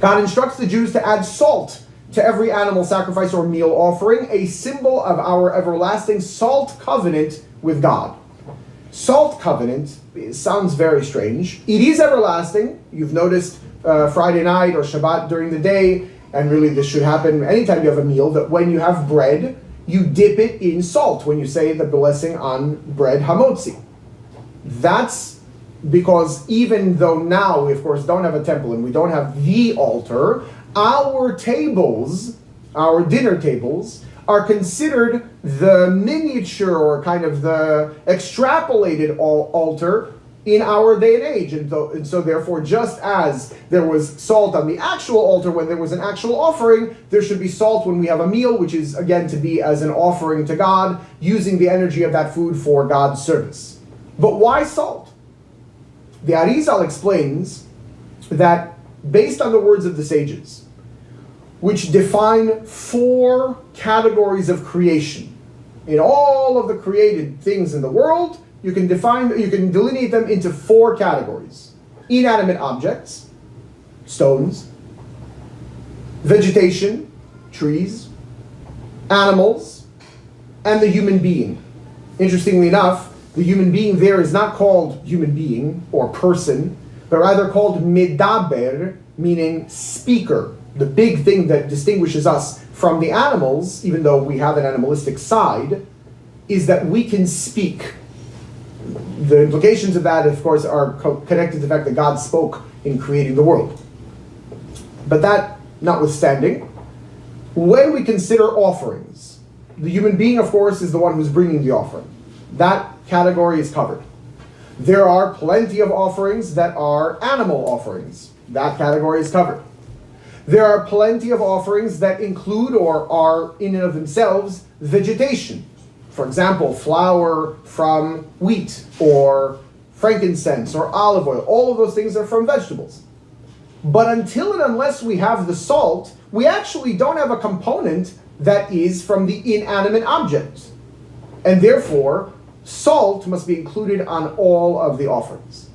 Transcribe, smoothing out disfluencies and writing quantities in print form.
God instructs the Jews to add salt to every animal sacrifice or meal offering, a symbol of our everlasting salt covenant with God. Salt covenant sounds very strange. It is everlasting. You've noticed Friday night or Shabbat during the day, and really this should happen anytime you have a meal, that when you have bread, you dip it in salt when you say the blessing on bread hamotzi. That's because even though now we of course don't have a temple and we don't have the altar, our tables, our dinner tables, are considered the miniature or kind of the extrapolated altar in our day and age. And so therefore, just as there was salt on the actual altar when there was an actual offering, there should be salt when we have a meal, which is again to be as an offering to God, using the energy of that food for God's service. But why salt? The Arizal explains that based on the words of the sages, which define 4 categories of creation. In all of the created things in the world, you can delineate them into 4 categories. Inanimate objects, stones, vegetation, trees, animals, and the human being. Interestingly enough, the human being there is not called human being or person, but rather called medaber, meaning speaker. The big thing that distinguishes us from the animals, even though we have an animalistic side, is that we can speak. The implications of that, of course, are connected to the fact that God spoke in creating the world. But that notwithstanding, when we consider offerings, the human being, of course, is the one who's bringing the offering. That category is covered. There are plenty of offerings that are animal offerings. That category is covered. There are plenty of offerings that include or are in and of themselves vegetation. For example, flour from wheat or frankincense or olive oil. All of those things are from vegetables. But until and unless we have the salt, we actually don't have a component that is from the inanimate object. And therefore, salt must be included on all of the offerings.